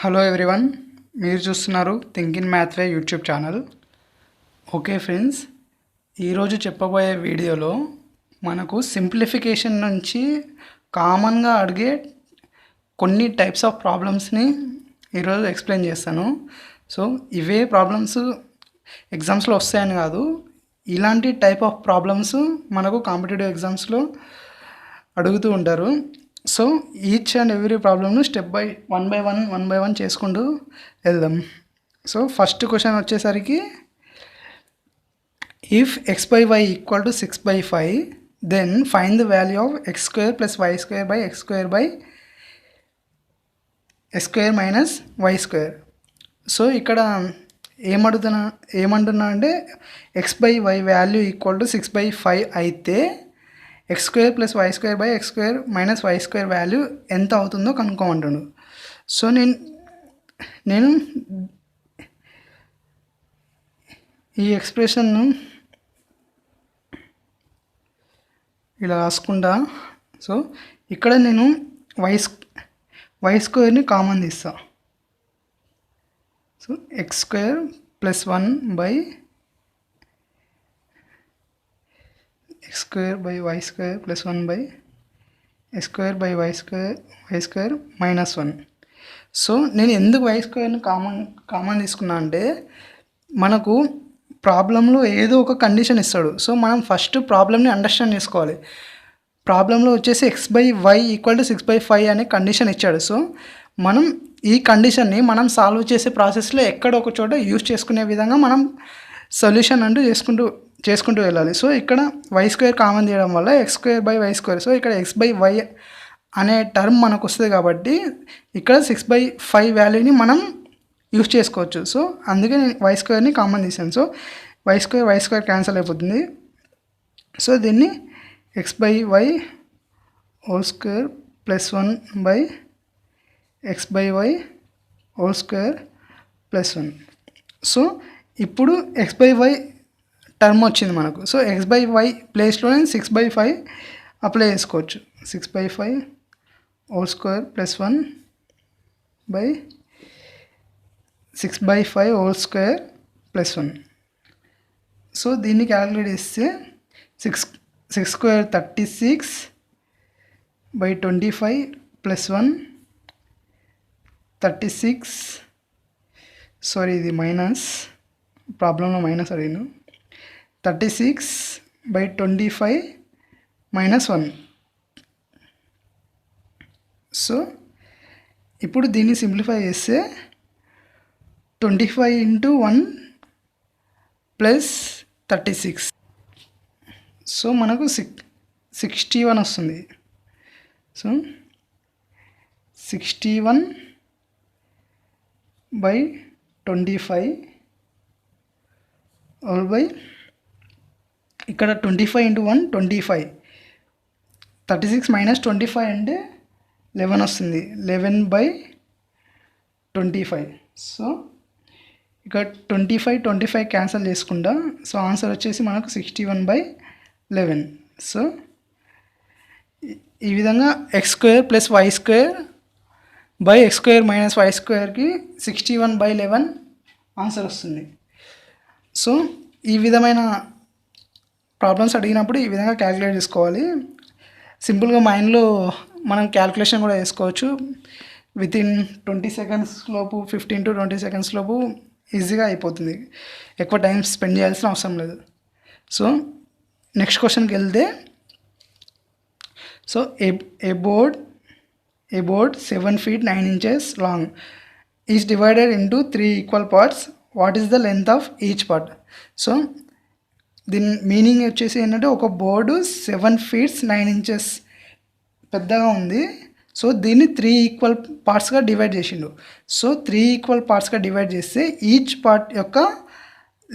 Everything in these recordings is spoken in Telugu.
హలో ఎవ్రీవన్, మీరు చూస్తున్నారు think in math way YouTube channel. Okay friends, ఈరోజు చెప్పబోయే వీడియోలో మనకు సింప్లిఫికేషన్ నుంచి కామన్గా అడిగే కొన్ని టైప్స్ ఆఫ్ ప్రాబ్లమ్స్ని ఈరోజు ఎక్స్ప్లెయిన్ చేస్తాను. సో ఇవే ప్రాబ్లమ్స్ ఎగ్జామ్స్లో వస్తాయని కాదు, ఇలాంటి టైప్ ఆఫ్ ప్రాబ్లమ్స్ మనకు కాంపిటేటివ్ ఎగ్జామ్స్లో అడుగుతూ ఉంటారు. సో ఈచ్ అండ్ ఎవ్రీ ప్రాబ్లమ్ను step by one by one చేసుకుంటూ వెళ్దాం. సో ఫస్ట్ క్వశ్చన్ వచ్చేసరికి, if x by y equal to 6/5 then find the value of x square plus y square by x square by x square minus y square. So ఇక్కడ ఏమంటున్నా అంటే x/y వాల్యూ ఈక్వల్ టు 6/5 అయితే x square plus y square by x square minus y square value ఎంత అవుతుందో కనుక్కోమంటాడు. సో నేను ఈ ఎక్స్ప్రెషన్ను ఇలా రాసుకుంటా. సో ఇక్కడ నేను y స్క్వేర్ని కామన్ తీస్తా. So x square plus 1 by x square by y square plus 1 by x square by y square minus 1. So నేను ఎందుకు y స్క్వేర్ని కామన్ తీసుకున్నా అంటే, మనకు ప్రాబ్లంలో ఏదో ఒక కండిషన్ ఇస్తాడు. సో మనం ఫస్ట్ ప్రాబ్లమ్ని అండర్స్టాండ్ చేసుకోవాలి. ప్రాబ్లంలో వచ్చేసి x/y ఈక్వల్ టు 6/5 అనే కండిషన్ ఇచ్చాడు. సో మనం ఈ కండిషన్ని మనం సాల్వ్ చేసే ప్రాసెస్లో ఎక్కడ ఒక చోట యూజ్ చేసుకునే విధంగా మనం సొల్యూషన్ అంటూ చేసుకుంటూ వెళ్ళాలి. సో ఇక్కడ y స్క్వేర్ కామన్ తీయడం వల్ల x square by y square, so ఇక్కడ x/y అనే టర్మ్ మనకు వస్తుంది కాబట్టి ఇక్కడ 6/5 వాల్యూని మనం యూజ్ చేసుకోవచ్చు. సో అందుకే నేను y స్క్వేర్ని కామన్ తీసాను. సో y స్క్వేర్ క్యాన్సిల్ అయిపోతుంది. సో దీన్ని x/y whole square plus 1 by x/y whole square plus 1. So ఇప్పుడు x/y టర్మ్ వచ్చింది మనకు. సో x/y ప్లేస్లో నేను 6/5 అప్లై చేసుకోవచ్చు. 6/5 whole square plus 1 by 6/5 whole square plus 1. So దీన్ని క్యాలిక్యులేట్ చేస్తే 6 స్క్వేర్ 36 బై 25 ప్లస్ 1 36. సారీ, ఇది మైనస్, ప్రాబ్లంలో మైనస్ అడిగాను. 36 బై 25 మైనస్ 1. సో ఇప్పుడు దీన్ని సింప్లిఫై చేస్తే 25 ఇంటూ 1 ప్లస్ 36. సో మనకు 61 వస్తుంది. సో 61 బై 25 ఆల్ బై, ఇక్కడ 25 ఇంటూ 1 25, 36 మైనస్ 25 అంటే 11 వస్తుంది. 11 బై 25. సో ఇక్కడ 25 క్యాన్సిల్ చేసుకుంటా. సో ఆన్సర్ వచ్చేసి మనకు 61 బై 11. సో ఈ విధంగా x square plus y square by x square minus y స్క్వేర్కి 61 by 11 answer వస్తుంది. సో ఈ విధమైన ప్రాబ్లమ్స్ అడిగినప్పుడు ఈ విధంగా క్యాలిక్యులేట్ చేసుకోవాలి. సింపుల్గా మైండ్లో మనం క్యాలిక్యులేషన్ కూడా చేసుకోవచ్చు. వితిన్ 20 సెకండ్స్ లోపు, 15 to 20 సెకండ్స్ లోపు ఈజీగా అయిపోతుంది. ఎక్కువ టైం స్పెండ్ చేయాల్సిన అవసరం లేదు. సో నెక్స్ట్ క్వశ్చన్కి వెళ్తే, so A board 7 feet 9 inches long is divided into 3 equal parts. What is the length of each part? So దీని మీనింగ్ వచ్చేసి ఏంటంటే, ఒక బోర్డు 7 feet 9 inches పెద్దగా ఉంది. సో దీన్ని 3 ఈక్వల్ పార్ట్స్గా డివైడ్ చేసిండు. సో 3 ఈక్వల్ పార్ట్స్గా డివైడ్ చేస్తే ఈచ్ పార్ట్ యొక్క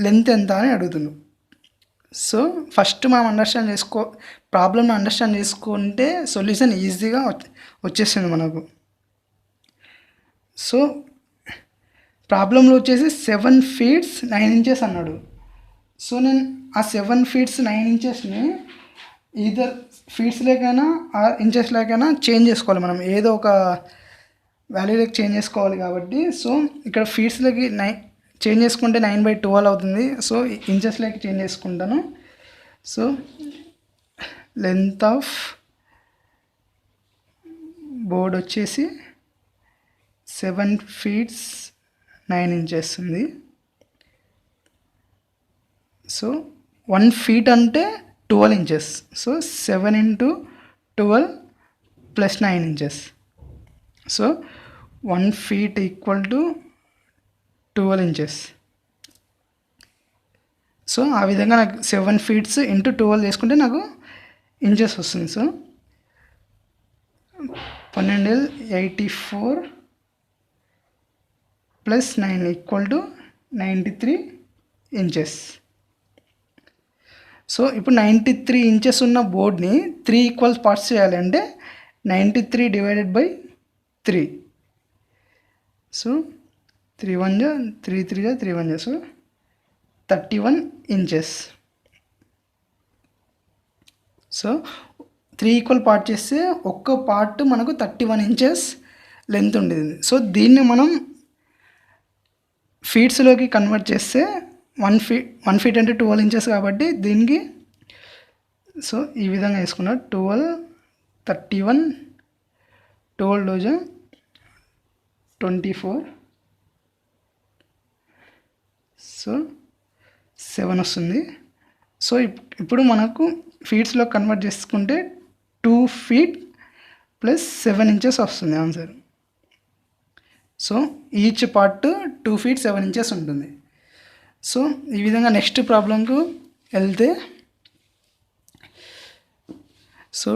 లెంత్ ఎంత అని అడుగుతుంది. సో ఫస్ట్ మనం ప్రాబ్లమ్ని అండర్స్టాండ్ చేసుకుంటే సొల్యూషన్ ఈజీగా వచ్చేస్తుంది మనకు. సో ప్రాబ్లంలో వచ్చేసి 7 feet 9 inches అన్నాడు. సో నేను ఆ 7 feet 9 inchesని ఈదర్ ఫీట్స్ లేకైనా ఆర్ ఇంచెస్ లేకైనా చేంజ్ చేసుకోవాలి. మనం ఏదో ఒక వాల్యూలోకి చేంజ్ చేసుకోవాలి కాబట్టి సో ఇక్కడ ఫీట్స్లోకి చేంజ్ చేసుకుంటే 9/12 అవుతుంది. సో ఇంచెస్లోకి చేంజ్ చేసుకుంటాను. సో లెంత్ ఆఫ్ బోర్డ్ వచ్చేసి 7 feet 9 inches ఉంది. సో 1 feet అంటే 12 inches. So 7 into 12 plus 9 inches. So 1 feet equal to 12 inches. So ఆ విధంగా నాకు 7 feet into 12 చేసుకుంటే నాకు ఇంచెస్ వస్తుంది. So 1284 plus 9 equal to 93 inches. So ఇప్పుడు 93 inches ఉన్న బోర్డ్ని 3 equal parts చేయాలి అంటే 93 divided by 3. సో 3 1 जा 3 3 जा 3 1 जा so 31 inches. So 3 equal part చేస్తే ఒక్క పార్ట్ మనకు 31 inches లెంత్ ఉండేది. సో దీన్ని మనం ఫీట్స్లోకి కన్వర్ట్ చేస్తే 1 feet అంటే 12 inches కాబట్టి దీనికి సో ఈ విధంగా వేసుకున్నా 12 31 12 రోజు 24 సో 7 వస్తుంది. సో ఇప్పుడు మనకు ఫీట్స్లో కన్వర్ట్ చేసుకుంటే 2 feet plus 7 inches వస్తుంది answer. So each part 2 feet 7 inches ఉంటుంది. సో ఈ విధంగా నెక్స్ట్ ప్రాబ్లంకు వెళ్తే so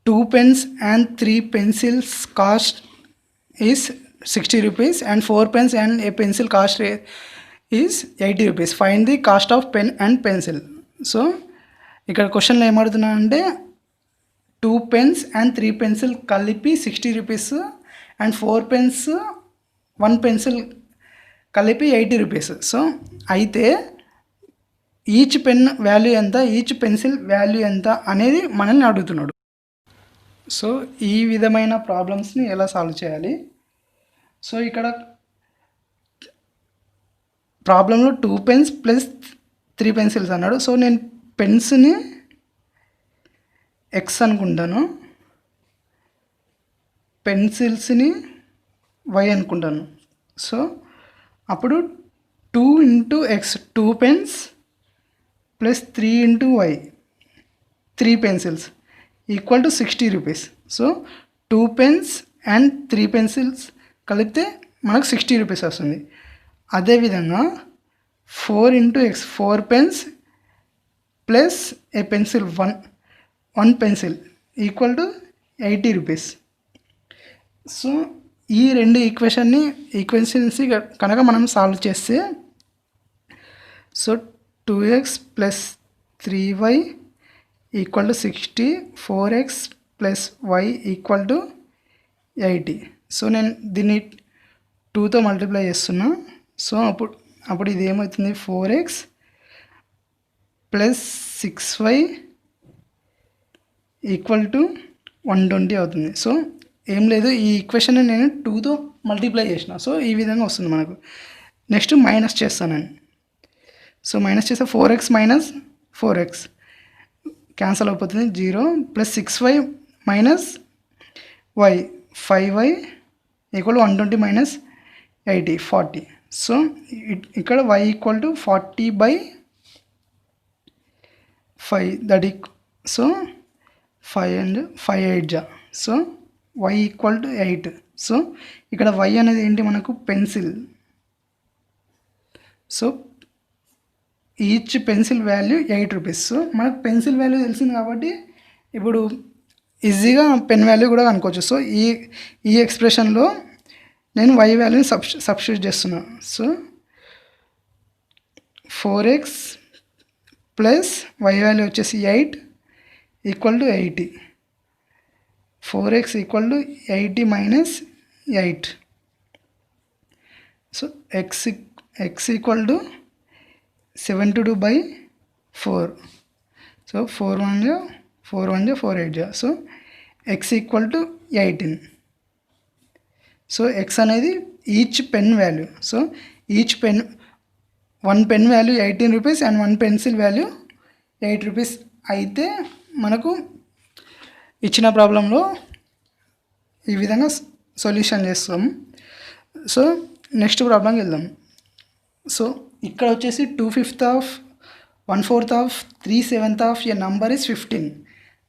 2 pens and 3 pencils cost is 60 rupees and 4 pens and a pencil cost is 80 rupees. Find the cost of pen and pencil. So ఇక్కడ క్వశ్చన్లో ఏమడుతున్నా అంటే 2 pens and 3 pencil కలిపి 60 rupees అండ్ 4 pens 1 pencil కలిపి 80 rupees. సో అయితే ఈచ్ పెన్ వాల్యూ ఎంత, ఈచ్ పెన్సిల్ వాల్యూ ఎంత అనేది మనల్ని అడుగుతున్నాడు. సో ఈ విధమైన ప్రాబ్లమ్స్ని ఎలా సాల్వ్ చేయాలి? సో ఇక్కడ ప్రాబ్లంలో 2 pens ప్లస్ 3 pencils అన్నాడు. సో నేను పెన్స్ని ఎక్స్ అనుకుంటాను, పెన్సిల్స్ని వై అనుకుంటాను. సో అప్పుడు 2 into x 2 pens plus 3 into y 3 pencils equal to 60 rupees. So 2 pens and 3 pencils కలిపితే మనకు 60 rupees వస్తుంది. అదేవిధంగా 4 into x 4 pens plus a pencil 1 pencil equal to 80 rupees. So ఈ రెండు ఈక్వేషన్స్ కనుక మనం సాల్వ్ చేస్తే so 2x plus 3y equal to 60, 4x plus y equal to 80. So నేను దీన్ని 2తో మల్టిప్లై చేస్తున్నా. సో అప్పుడు ఇది ఏమవుతుంది 4x plus 6y equal to 120 అవుతుంది. సో ఏం లేదు, ఈ ఈక్వేషన్ నేను 2తో మల్టిప్లై చేసిన. సో ఈ విధంగా వస్తుంది మనకు. నెక్స్ట్ మైనస్ చేస్తానండి. సో మైనస్ చేస్తే 4x మైనస్ 4x క్యాన్సల్ అయిపోతుంది 0 plus 6y minus y 5y equal 120 minus 80 40. So ఇక్కడ y equal to 40/5 that so 5 and 5 8 జా. So y equal to 8. So ఇక్కడ y అనేది ఏంటి మనకు pencil. So each pencil value 8 rupees. So మనకు పెన్సిల్ వాల్యూ తెలిసింది కాబట్టి ఇప్పుడు ఈజీగా పెన్ వాల్యూ కూడా కనుక్కోవచ్చు. సో ఈ ఎక్స్ప్రెషన్లో నేను y వాల్యూని సబ్స్టిట్యూట్ చేస్తున్నాను. So 4x plus y value వచ్చేసి 8 equal to 80. 4x equal to 80 minus 8. So x equal to 72/4. So 4 1 జా 4 8 జా. So x equal to 18. So x అనేది each pen value. So each pen, 1 pen value 18 rupees and 1 pencil value 8 rupees అయితే మనకు ఇచ్చిన ప్రాబ్లంలో ఈ విధంగా సొల్యూషన్ చేస్తాం. సో నెక్స్ట్ ప్రాబ్లంకి వెళ్దాం. సో ఇక్కడ వచ్చేసి 2/5 of 1/4 of 3/7 of a number is 15.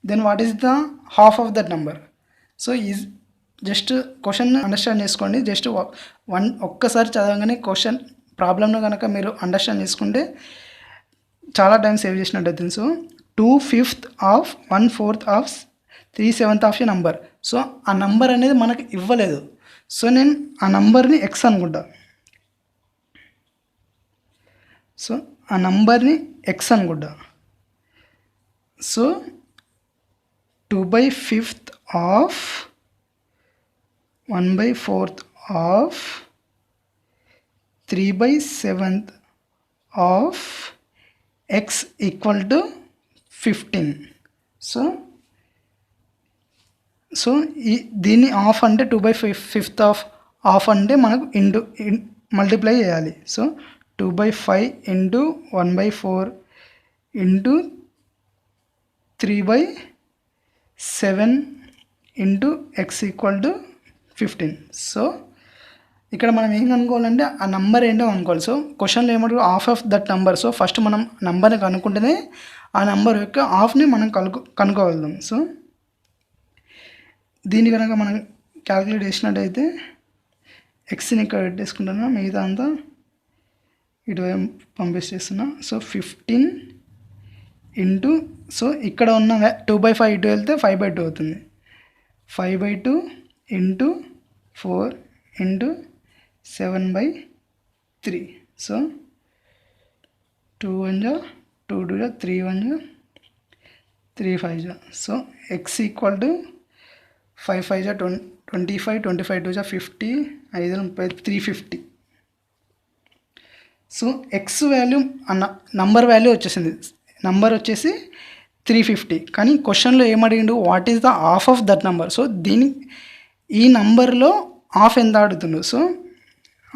Then what is the half of that number? So is just question understand చేసుకోండి. జస్ట్ ఒక్కసారి చదవగానే క్వశ్చన్ ప్రాబ్లమ్ను కనుక మీరు అండర్స్టాండ్ చేసుకుంటే చాలా టైం సేవ్ చేసినట్టు అవుతుంది. So 2/5 of 1/4 of 3/7 of a number. So ఆ నంబర్ అనేది మనకు ఇవ్వలేదు. సో నేను ఆ నంబర్ని ఎక్స్ అనుకుంటా. సో ఆ నంబర్ని ఎక్స్ అనుకుంటా. So 2/5 of 1/4 of 3/7 of X equal to 15. So దీన్ని ఆఫ్ అంటే 2/5 ఆఫ్ అంటే మనకు మల్టిప్లై చేయాలి. So 2/5 into 1/4 into 3/7 into X equal to 15. So ఇక్కడ మనం ఏం కనుక్కోవాలంటే ఆ నంబర్ ఏంటో కనుక్కోవాలి. సో క్వశ్చన్లో ఏమంటారు, half of that number. So first మనం నంబర్ని కనుక్కుంటేనే ఆ నంబర్ యొక్క హాఫ్ని మనం కనుక్కోగలుగుతాం. సో దీన్ని కనుక మనం క్యాలిక్యులేట్ చేసినట్టయితే ఎక్స్ని ఇక్కడ పెట్టేసుకుంటున్నా, మిగతా అంతా ఇటువైపు పంపిస్తేస్తున్నా. సో 15 ఇంటూ, సో ఇక్కడ ఉన్న 2/5 ఇటు వెళ్తే 5/2 అవుతుంది. 5/2 into 4 into 7/3. So 2 1 2 2 3 1 3 5. So x equal to 5 5 25 25 2 50 5 30 350. So x value అన్న నంబర్ వాల్యూ వచ్చేసింది, నంబర్ వచ్చేసి 350. కానీ క్వశ్చన్లో ఏమడిగిండు, what is the half of that number. So ఈ నంబర్లో హాఫ్ ఎంత అడుగుతుండు. సో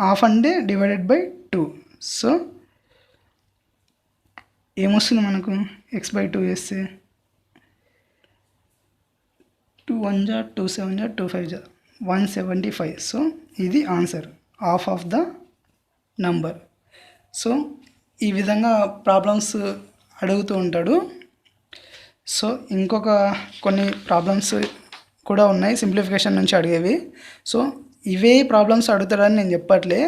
హాఫ్ అంటే /2. సో ఏమొస్తుంది మనకు, x/2 వేస్తే 2 1 2 7 2 5 175. సో ఇది answer, half of the number. So ఈ విధంగా ప్రాబ్లమ్స్ అడుగుతూ ఉంటాడు. సో ఇంకొక కొన్ని ప్రాబ్లమ్స్ కూడా ఉన్నాయి సింప్లిఫికేషన్ నుంచి అడిగేవి. సో ఇవే ప్రాబ్లమ్స్ అడుగుతాడని నేను చెప్పట్లే,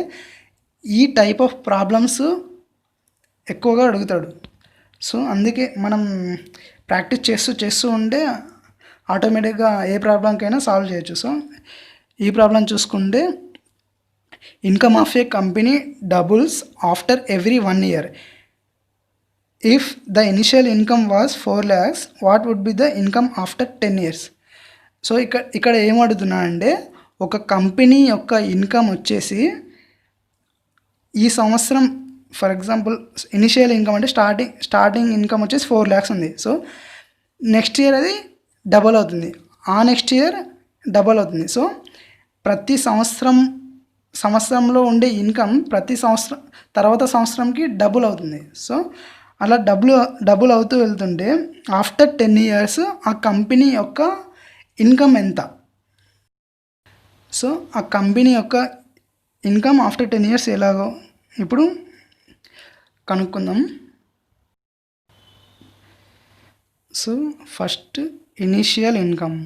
ఈ టైప్ ఆఫ్ ప్రాబ్లమ్స్ ఎక్కువగా అడుగుతాడు. సో అందుకే మనం ప్రాక్టీస్ చేస్తూ ఉంటే ఆటోమేటిక్గా ఏ ప్రాబ్లంకైనా సాల్వ్ చేయొచ్చు. సో ఈ ప్రాబ్లం చూసుకుంటే, income of a company doubles after every 1 year. If the initial income was 4 lakhs, what would be the income after 10 years? So ఇక్కడ ఏమడుగుతున్నా అంటే, ఒక కంపెనీ యొక్క ఇన్కమ్ వచ్చేసి ఈ సంవత్సరం, ఫర్ ఎగ్జాంపుల్ ఇనిషియల్ ఇన్కమ్ అంటే స్టార్టింగ్ ఇన్కమ్ వచ్చేసి 4 lakhs ఉంది. సో నెక్స్ట్ ఇయర్ అది డబల్ అవుతుంది, ఆ నెక్స్ట్ ఇయర్ డబల్ అవుతుంది. సో ప్రతి సంవత్సరంలో ఉండే ఇన్కమ్ ప్రతి తర్వాత సంవత్సరంకి డబుల్ అవుతుంది. సో అలా డబుల్ అవుతూ వెళ్తుంటే ఆఫ్టర్ 10 years ఆ కంపెనీ యొక్క ఇన్కమ్ ఎంత? సో ఆ కంపెనీ యొక్క ఇన్కమ్ ఆఫ్టర్ 10 years ఎలాగో ఇప్పుడు కనుక్కుందాం. సో ఫస్ట్ ఇనిషియల్ ఇన్కమ్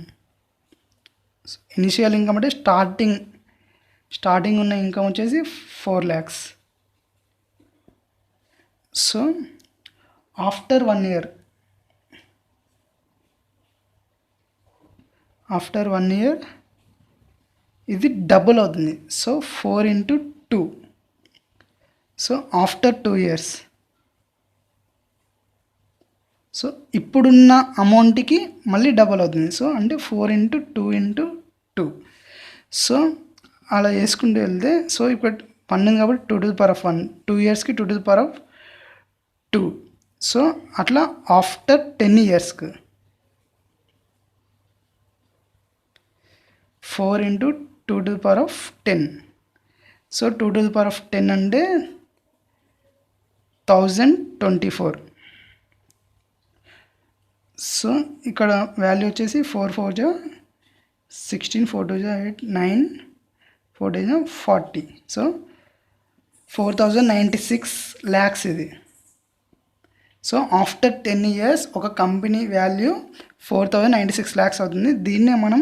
అంటే స్టార్టింగ్ ఉన్న ఇన్కమ్ వచ్చేసి 4 lakhs. సో ఆఫ్టర్ 1 year ఇది డబుల్ అవుతుంది. So 4 into 2. So after 2 years, so ఇప్పుడున్న అమౌంట్కి మళ్ళీ డబల్ అవుతుంది. సో అంటే 4 into 2 into 2. సో అలా వేసుకుంటూ వెళ్తే, సో ఇక్కడ 1 ఉంది కాబట్టి 2 to the power of 1, 2 yearsకి 2 to the power of 2. So అట్లా ఆఫ్టర్ 10 yearsకి 4 into 2 to the power of 10. So 2 to the power of 10 అంటే 1024. సో ఇక్కడ వాల్యూ వచ్చేసి 4 4 జా 16, 4 2 జా 8, 9, 4 2 జా 40. సో 4096 lakhs ఇది. సో ఆఫ్టర్ 10 years ఒక కంపెనీ వాల్యూ 4096 lakhs అవుతుంది. దీన్నే మనం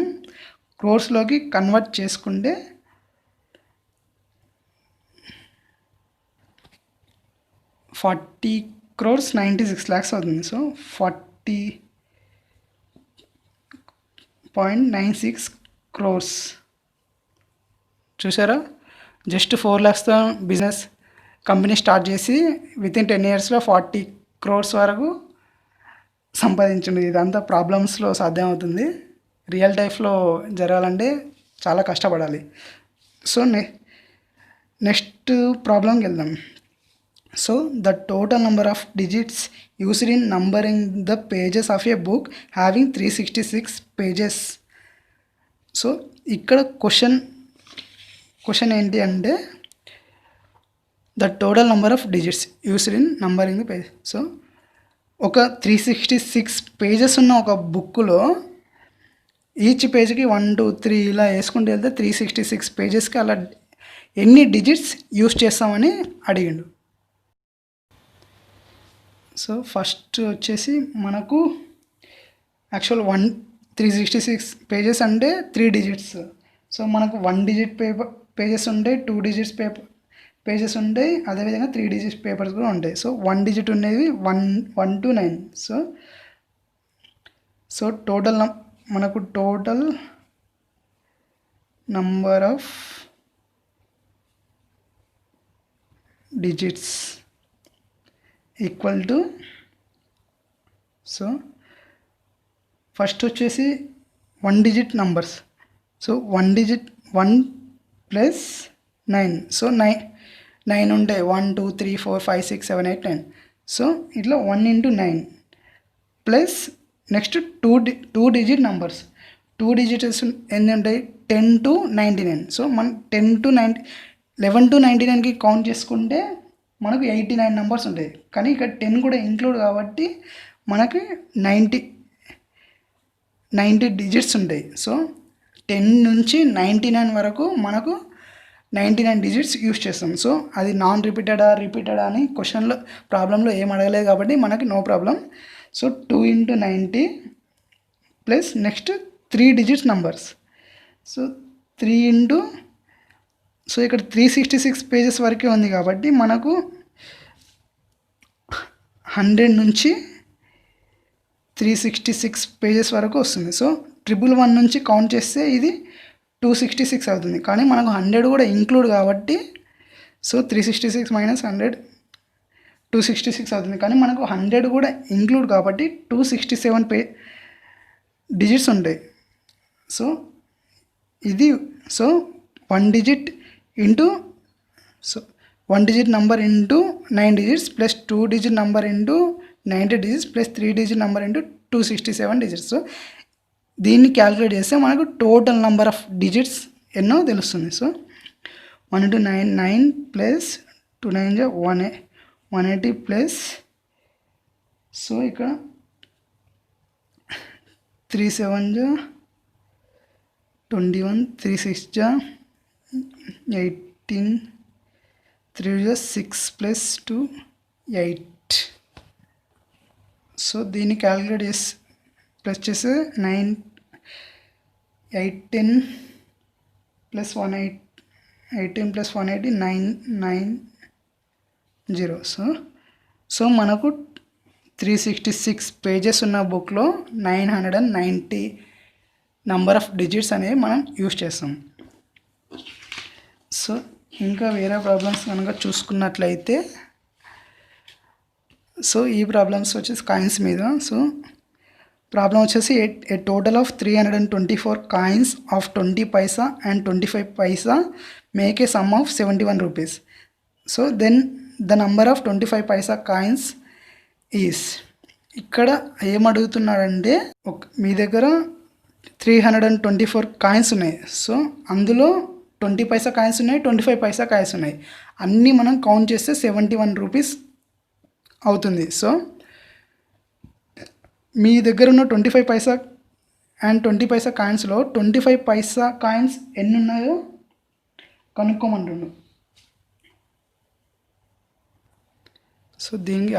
క్రోర్స్లోకి కన్వర్ట్ చేసుకుంటే 40 crores 96 lakhs అవుతుంది. So 40.96 crores. చూసారా, జస్ట్ 4 lakhsతో బిజినెస్ కంపెనీ స్టార్ట్ చేసి వితిన్ 10 yearsలో 40 crores వరకు సంపాదించండి. ఇదంతా ప్రాబ్లమ్స్లో సాధ్యం అవుతుంది. రియల్ లైఫ్లో జరగాలంటే చాలా కష్టపడాలి. సో నెక్స్ట్ ప్రాబ్లంకి వెళ్దాం. So the total number of digits used in numbering the pages of A book having 366 pages. So ఇక్కడ క్వశ్చన్ ఏంటి అంటే the total number of digits used in numbering the page. So ఒక 366 pages ఉన్న ఒక బుక్లో ఈచ్ పేజ్కి 1 2 3 ఇలా వేసుకుంటూ వెళ్తే 366 pagesకి అలా ఎన్ని డిజిట్స్ యూస్ చేస్తామని అడిగిండు. సో ఫస్ట్ వచ్చేసి మనకు యాక్చువల్ 366 pages అంటే 3 digits. సో మనకు 1 digit పేజెస్ ఉంటాయి, 2 digits పేజెస్ ఉంటాయి, అదేవిధంగా 3 digits పేపర్స్ కూడా ఉంటాయి. సో 1 digit ఉండేవి 1 to 9. సో టోటల్ మనకు total number of digits equal to, so first వచ్చేసి 1 digit numbers. So 1 digit 1 plus 9. So 9 ఉంటాయి, 1 2 3 4 5 6 7 8 9. సో ఇట్లా 1 into 9 plus next 2 digit numbers. 2 digits ఎన్ని ఉంటాయి, 10 to 99. సో మనం 11 to 99కి కౌంట్ చేసుకుంటే మనకు 89 నెంబర్స్ ఉంటాయి. కానీ ఇక్కడ 10 కూడా ఇంక్లూడ్ కాబట్టి మనకి 90 digits ఉంటాయి. సో 10 నుంచి 99 వరకు మనకు 99 digits యూస్ చేస్తాం. సో అది నాన్ రిపీటెడా అని క్వశ్చన్లో ప్రాబ్లంలో ఏం అడగలేదు కాబట్టి మనకి no problem. So 2 into 90 plus next 3 digits numbers. So 3 into, so ఇక్కడ 366 pages వరకే ఉంది కాబట్టి మనకు 100 నుంచి 366 pages వరకు వస్తుంది. సో 111 నుంచి కౌంట్ చేస్తే ఇది 266 అవుతుంది. కానీ మనకు 100 కూడా ఇంక్లూడ్ కాబట్టి సో 366 - 100 266 అవుతుంది. కానీ మనకు 100 కూడా ఇంక్లూడ్ కాబట్టి 267 digits ఉంటాయి. సో ఇది, so 1 digit into, so 1 digit number into 9 digits plus 2 digit number into 90 digits plus 3 digit number into 267 digits. So దీన్ని క్యాలిక్యులేట్ చేస్తే మనకు టోటల్ నెంబర్ ఆఫ్ డిజిట్స్ ఎన్నో తెలుస్తుంది. సో 1 into 9 9 ప్లస్ 2 9 జా 180 ప్లస్, సో ఇక్కడ 3 7 జా 21, 3 6 జా 18, 3 జా 6 ప్లస్ 2 8. సో దీన్ని క్యాలిక్యులేట్ చేసి ప్లస్ చేస్తే 9 8 10 ప్లస్ 18 ప్లస్ 180 990. సో మనకు 366 pages ఉన్న బుక్లో 990 నెంబర్ ఆఫ్ డిజిట్స్ అనేవి మనం యూస్ చేస్తాం. సో ఇంకా వేరే ప్రాబ్లమ్స్ కనుక చూసుకున్నట్లయితే, సో ఈ ప్రాబ్లమ్స్ వచ్చేసి కాయిన్స్ మీద. సో ప్రాబ్లం వచ్చేసి a total of 324 coins of 20 paisa and 25 paisa make a sum of 71 rupees. So then the number of 25 paisa coins is. ఇక్కడ ఏమడుగుతున్నాడంటే మీ దగ్గర 324 కాయిన్స్ ఉన్నాయి. సో అందులో 20 పైసా కాయిన్స్ ఉన్నాయి, 25 పైసా కాయిన్స్ ఉన్నాయి. అన్నీ మనం కౌంట్ చేస్తే 71 రూపీస్ అవుతుంది. సో మీ దగ్గర ఉన్న 25 పైసా అండ్ 20 పైసా కాయిన్స్లో 25 పైసా కాయిన్స్ ఎన్ని ఉన్నాయో కనుక్కోమంటుండు. సో దీనికి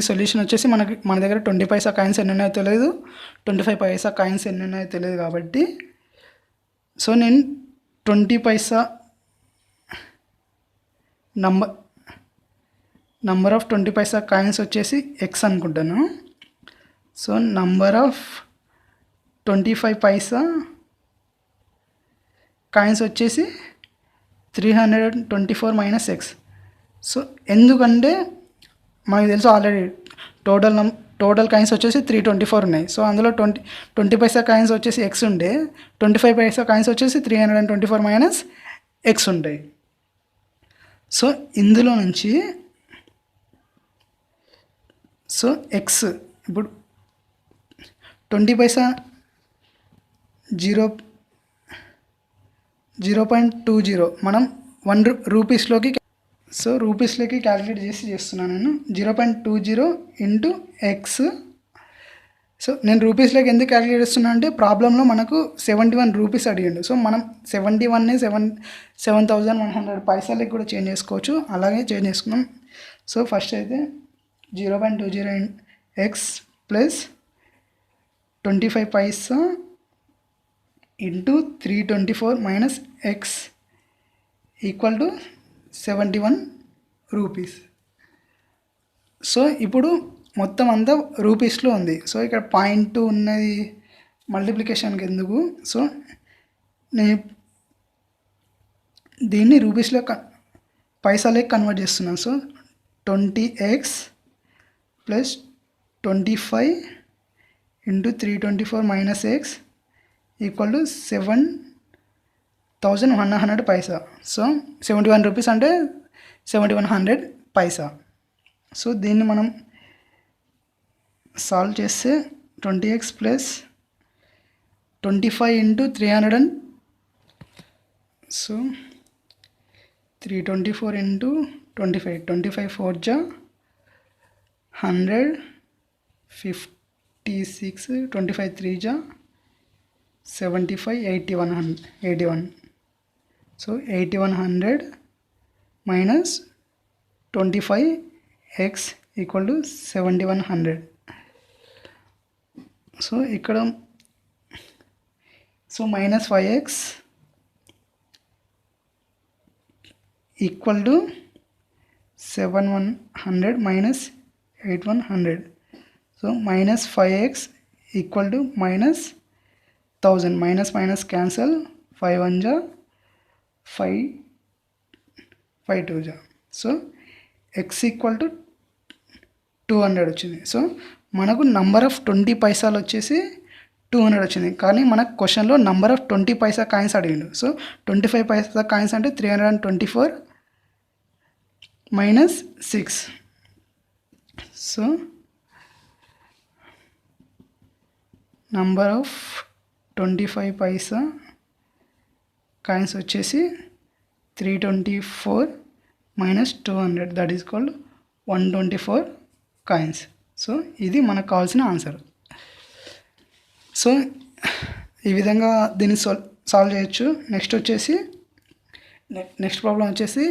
సొల్యూషన్ వచ్చేసి మన దగ్గర 20 పైసా కాయిన్స్ ఎన్ని ఉన్నాయో తెలియదు, 25 పైసా కాయిన్స్ ఎన్ని ఉన్నాయో తెలియదు. కాబట్టి సో నేను 20 పైసా నంబర్ ఆఫ్ 20 పైసా కాయిన్స్ వచ్చేసి ఎక్స్ అనుకుంటాను. So number of 25 Paisa coins వచ్చేసి 324 మైనస్ ఎక్స్. సో ఎందుకంటే మనకు తెలుసు ఆల్రెడీ టోటల్ కాయిన్స్ వచ్చేసి 324 ఉన్నాయి. సో అందులో 20 పైసా కాయిన్స్ వచ్చేసి ఎక్స్ ఉంటే 25 పైసా కాయిన్స్ వచ్చేసి 324 మైనస్ ఎక్స్ ఉంటాయి. సో ఇందులో నుంచి సో ఎక్స్ ఇప్పుడు 20 పైసా 0.20 మనం 1 రూపీస్లోకి సో రూపీస్లోకి క్యాలిక్యులేట్ చేస్తున్నాను నేను. 0.20 ఇంటూ ఎక్స్. సో నేను రూపీస్లోకి ఎందుకు క్యాలిక్యులేట్ చేస్తున్నా అంటే ప్రాబ్లంలో మనకు 71 రూపీస్ అడిగిండు. సో మనం 71ని 7,100 పైసలకి కూడా చేంజ్ చేసుకోవచ్చు. అలాగే చేంజ్ చేసుకున్నాం. సో ఫస్ట్ అయితే 0.20 X plus 25 Paisa into 324 minus X equal to 71 rupees. So ఇప్పుడు మొత్తం అంతా రూపీస్లో ఉంది. సో ఇక్కడ 0.2 ఉన్నది మల్టిప్లికేషన్కి ఎందుకు. సో నేను దీన్ని రూపీస్లో పైసలకి కన్వర్ట్ చేస్తున్నాను. So 20x plus 25 into 324 minus X equal to 7,100 Paisa. So 71 rupees అంటే 7,100 పైసా. సో దీన్ని మనం సాల్వ్ చేస్తే 20x plus 25 into 300 so 324 into 25 4 జా 100 56 25 3 జా 75 81. So 8100 minus 25x equal to 7100. So ఇక్కడ so minus 5x equal to 7100 minus 8100. So minus 5x equal to minus 1000. Minus minus cancel 5 1 జా 5 2 జా. సో ఎక్స్ ఈక్వల్ టు 200 వచ్చింది. సో మనకు నంబర్ ఆఫ్ 20 పైసాలు వచ్చేసి 200 వచ్చింది. కానీ మనకు క్వశ్చన్లో నంబర్ ఆఫ్ 20 పైసా కాయిన్స్ అడిగిండు. సో 25 పైసా కాయిన్స్ అంటే 324 minus 6. So number of 25 Paisa coins వచ్చేసి 324 minus 200 that is called 124 coins. So ఇది మనకు కావాల్సిన ఆన్సర్. సో ఈ విధంగా దీన్ని సాల్వ్ చేయొచ్చు. నెక్స్ట్ ప్రాబ్లం వచ్చేసి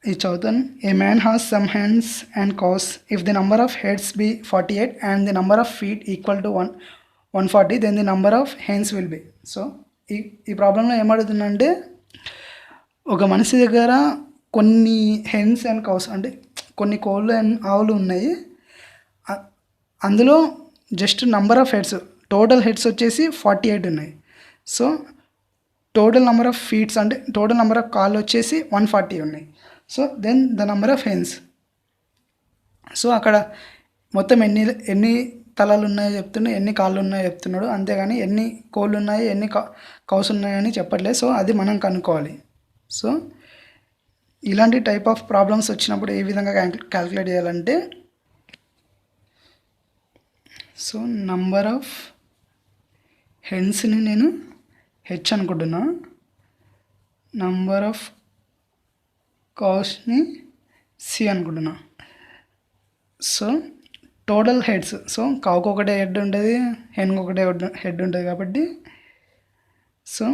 ఈ చదువుతాను. A man has some hands and cows if the number of heads be 48 and the number of feet equal to 140 then the number of hands will be. So ఈ ప్రాబ్లంలో ఏమడుగుతుందంటే ఒక మనిషి దగ్గర కొన్ని హెన్స్ అండ్ కౌస్ అంటే కొన్ని కోళ్ళు అండ్ ఆవులు ఉన్నాయి. అందులో just number of heads total heads వచ్చేసి 48 ఉన్నాయి. So total number of feets అంటే టోటల్ నెంబర్ ఆఫ్ కాళ్ళు వచ్చేసి 140 ఉన్నాయి. So then the number of hens. So అక్కడ మొత్తం ఎన్ని తలలు ఉన్నాయో చెప్తున్నాడు, ఎన్ని కాళ్ళు ఉన్నాయో చెప్తున్నాడు. అంతేగాని ఎన్ని కోళ్ళు ఉన్నాయి ఎన్ని కౌస్ ఉన్నాయని చెప్పట్లేదు. సో అది మనం కనుక్కోవాలి. సో ఇలాంటి టైప్ ఆఫ్ ప్రాబ్లమ్స్ వచ్చినప్పుడు ఏ విధంగా క్యాల్కులేట్ చేయాలంటే సో నంబర్ ఆఫ్ హెన్స్ని నేను హెచ్ అనుకుంటున్నా, నంబర్ ఆఫ్ కౌస్ని సి అనుకుంటున్నా. సో టోటల్ హెడ్స్, సో కావుకు ఒకటే హెడ్ ఉంటుంది, హెన్కి ఒకటే హెడ్ ఉంటుంది కాబట్టి so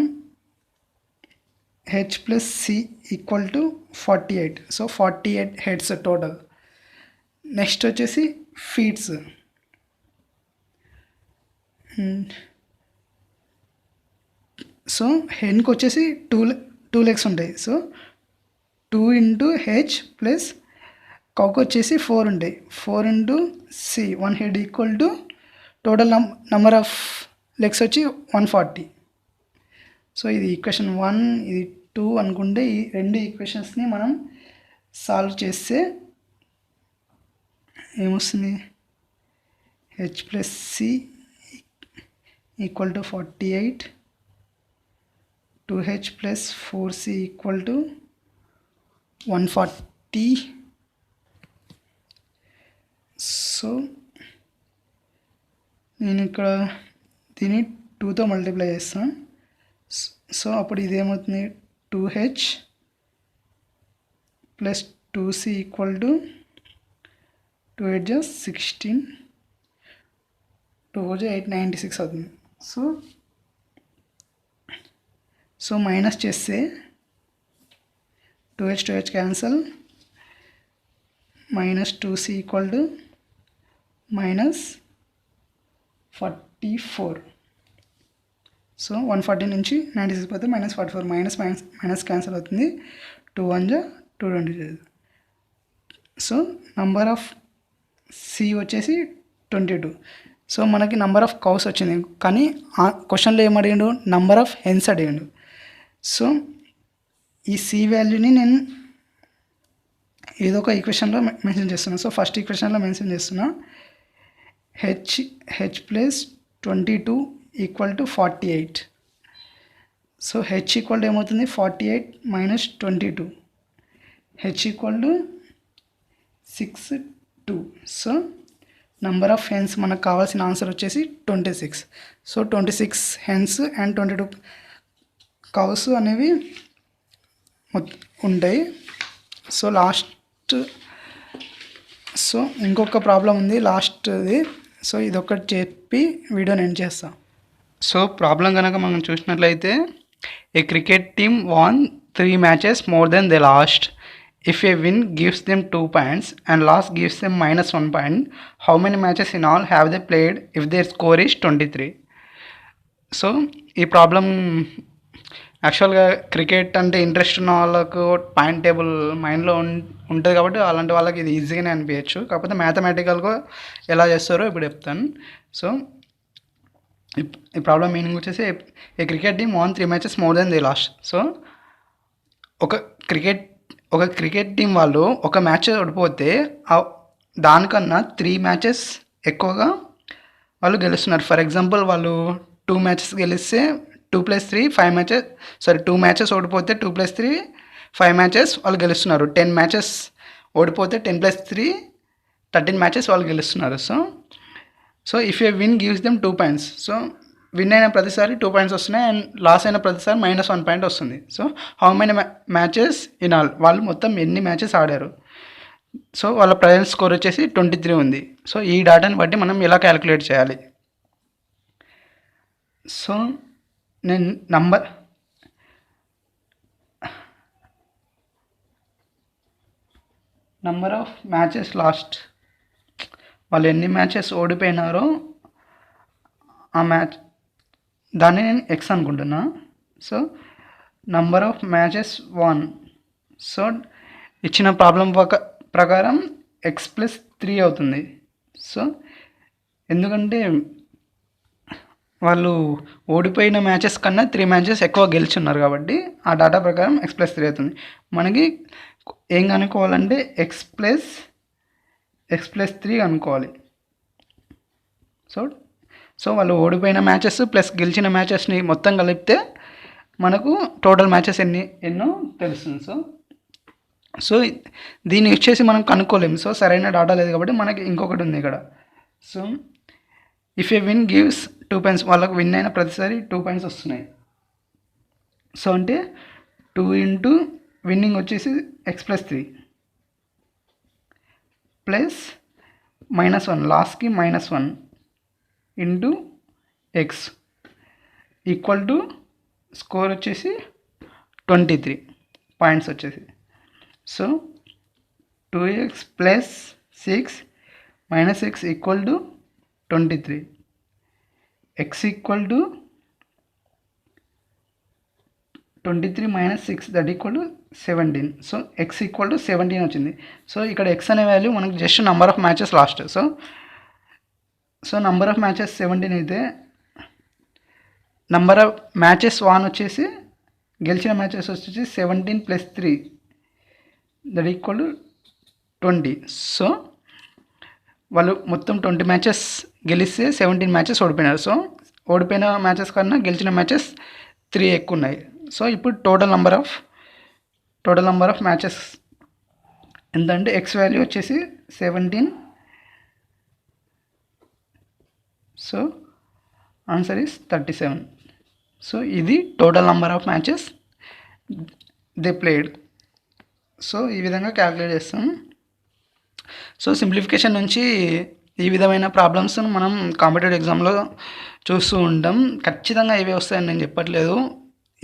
H plus C equal to 48. So 48 heads total. Next వచ్చేసి ఫీట్స్. సో హెన్కి వచ్చేసి టూ లెగ్స్ ఉంటాయి. సో 2 ఇంటూ హెచ్ ప్లస్ కౌకు వచ్చేసి 4 ఉంటాయి. 4 into C 1 head equal to total number of legs వచ్చి 140. సో ఇది ఈక్వేషన్ 1, ఇది 2 అనుకుంటే ఈ రెండు ఈక్వేషన్స్ని మనం సాల్వ్ చేస్తే ఏమొస్తుంది, H plus C equal to 48, 2h plus 4c equal to 140. So నేను ఇక్కడ దీన్ని 2తో మల్టిప్లై చేస్తాను. సో అప్పుడు ఇదేమవుతుంది, 2h plus 2c equal to 2 8 16, 2 8 96 అవుతుంది. సో మైనస్ చేస్తే 2h cancel, minus 2c equal to minus 44. So 140 నుంచి 96 పోతే మైనస్ 44, మైనస్ క్యాన్సిల్ అవుతుంది. 2 1 220. సో నంబర్ ఆఫ్ సి వచ్చేసి 22. సో మనకి నంబర్ ఆఫ్ కౌస్ వచ్చింది, కానీ ఆ క్వశ్చన్లో ఏమడిగాడు, నంబర్ ఆఫ్ హెన్స్ అడిగాడు. సో ఈ సి వాల్యూని నేను ఏదో ఒక ఈక్వేషన్లో మెన్షన్ చేస్తున్నా. సో ఫస్ట్ ఈక్వేషన్లో మెన్షన్ చేస్తున్నా, H plus 22 equal to 48. So H equal to ఏమవుతుంది, 48 minus 22, H equal to 6 2. So number of hence మనకు కావాల్సిన ఆన్సర్ వచ్చేసి 26. సో 26 హెన్స్ అండ్ 22 కౌస్ అనేవి ఉంటాయి. సో సో ఇంకొక ప్రాబ్లం ఉంది లాస్ట్ది. సో ఇదొకటి చెప్పి వీడియోని ఎండ్ చేస్తాం. సో ప్రాబ్లం కనుక మనం చూసినట్లయితే, a cricket team won 3 matches more than they lost. If a win gives them 2 points and loss gives them minus 1 point, how many matches in all have they played if their score is 23? So ఈ ప్రాబ్లం యాక్చువల్గా క్రికెట్ అంటే ఇంట్రెస్ట్ ఉన్న వాళ్ళకు పాయింట్ టేబుల్ మైండ్లో ఉంటుంది కాబట్టి అలాంటి వాళ్ళకి ఇది ఈజీగానే అనిపించచ్చు. కాకపోతే మ్యాథమెటికల్గా ఎలా చేస్తారో ఇప్పుడు చెప్తాను. సో ఈ ప్రాబ్లం మీనింగ్ వచ్చేసి, a cricket team won 3 matches more than they lost. So ఒక క్రికెట్ టీం వాళ్ళు ఒక మ్యాచ్ ఓడిపోతే దానికన్నా 3 matches ఎక్కువగా వాళ్ళు గెలుస్తున్నారు. ఫర్ ఎగ్జాంపుల్ వాళ్ళు 2 matches గెలిస్తే 2 + 3 5 matches, 2 matches ఓడిపోతే 2 + 3 5 matches వాళ్ళు గెలుస్తున్నారు. 10 matches ఓడిపోతే 10 + 3 13 matches వాళ్ళు గెలుస్తున్నారు. So if a win gives them 2 points. So win అయిన ప్రతిసారి 2 points వస్తున్నాయి అండ్ లాస్ అయిన ప్రతిసారి -1 point వస్తుంది. So how many matches in all, వాళ్ళు మొత్తం ఎన్ని మ్యాచెస్ ఆడారు. సో వాళ్ళ ప్రజెంట్ స్కోర్ వచ్చేసి 23 ఉంది. సో ఈ డేటాని బట్టి మనం ఎలా క్యాలిక్యులేట్ చేయాలి. సో నేను నంబర్ ఆఫ్ మ్యాచెస్ లాస్ట్, వాళ్ళు ఎన్ని మ్యాచెస్ ఓడిపోయినారో ఆ మ్యాచ్ దాన్ని నేను ఎక్స్ అనుకుంటున్నా. So number of matches won, so ఇచ్చిన ప్రాబ్లం ప్రకారం ఎక్స్ ప్లస్ 3 అవుతుంది. సో ఎందుకంటే వాళ్ళు ఓడిపోయిన మ్యాచెస్ కన్నా 3 matches ఎక్కువ గెలుచున్నారు కాబట్టి ఆ డేటా ప్రకారం ఎక్స్ ప్లస్ 3 అవుతుంది. మనకి ఏం కనుక్కోవాలంటే ఎక్స్ ప్లస్ 3 అనుకోవాలి. సో వాళ్ళు ఓడిపోయిన మ్యాచెస్ ప్లస్ గెలిచిన మ్యాచెస్ని మొత్తం కలిపితే మనకు టోటల్ మ్యాచెస్ ఎన్నో తెలుస్తుంది. సో దీన్ని యూజ్ చేసి మనం కనుక్కోలేము. సో సరైన డేటా లేదు కాబట్టి మనకి ఇంకొకటి ఉంది ఇక్కడ. So if a win gives 2 points వాళ్ళకు విన్ అయిన ప్రతిసారి 2 పాయింట్స్ వస్తున్నాయి. సో అంటే 2 ఇంటూ విన్నింగ్ వచ్చేసి x+3 ప్లస్ -1 లాస్ట్కి -1 into x equal to score వచ్చేసి 23 పాయింట్స్ వచ్చేసి. So 2x plus 6 minus x equal to 23, x equal to 23 minus 6 that equal to 17. So x equal to 17 వచ్చింది. సో ఇక్కడ x అనే వాల్యూ మనకు just number of matches last. So number of matches 17 అయితే నంబర్ ఆఫ్ మ్యాచెస్ 1 వచ్చేసి గెలిచిన మ్యాచెస్ వచ్చేసి 17 + 3 దట్ ఈక్వల్ టు 20. సో వాళ్ళు మొత్తం 20 మ్యాచెస్ గెలిస్తే 17 మ్యాచెస్ ఓడిపోయినారు. సో ఓడిపోయిన మ్యాచెస్ కన్నా గెలిచిన మ్యాచెస్ 3 ఎక్కువ ఉన్నాయి. సో ఇప్పుడు టోటల్ నంబర్ ఆఫ్ మ్యాచెస్ ఎంత అంటే x వాల్యూ వచ్చేసి 17. So answer is 37. సో ఇది total number of matches they played. So ఈ విధంగా క్యాలిక్యులేట్ చేస్తాం. సో సింప్లిఫికేషన్ నుంచి ఈ విధమైన ప్రాబ్లమ్స్ను మనం కాంపిటేటివ్ ఎగ్జామ్లో చూస్తూ ఉంటాం. ఖచ్చితంగా ఇవే వస్తాయని నేను చెప్పట్లేదు,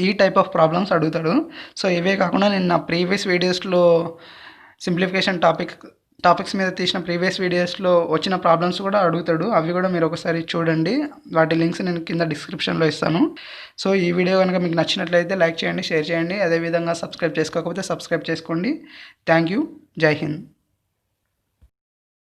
ఈ టైప్ ఆఫ్ ప్రాబ్లమ్స్ అడుగుతాడు. సో ఇవే కాకుండా నేను నా ప్రీవియస్ వీడియోస్లో సింప్లిఫికేషన్ టాపిక్స్ మీద తీసిన ప్రీవియస్ వీడియోస్లో వచ్చిన ప్రాబ్లమ్స్ కూడా అడుగుతాడు. అవి కూడా మీరు ఒకసారి చూడండి, వాటి లింక్స్ నేను కింద డిస్క్రిప్షన్లో ఇస్తాను. సో ఈ వీడియో కనుక మీకు నచ్చినట్లయితే లైక్ చేయండి, షేర్ చేయండి. అదేవిధంగా సబ్స్క్రైబ్ చేసుకోకపోతే సబ్స్క్రైబ్ చేసుకోండి. Thank you. జై హింద్.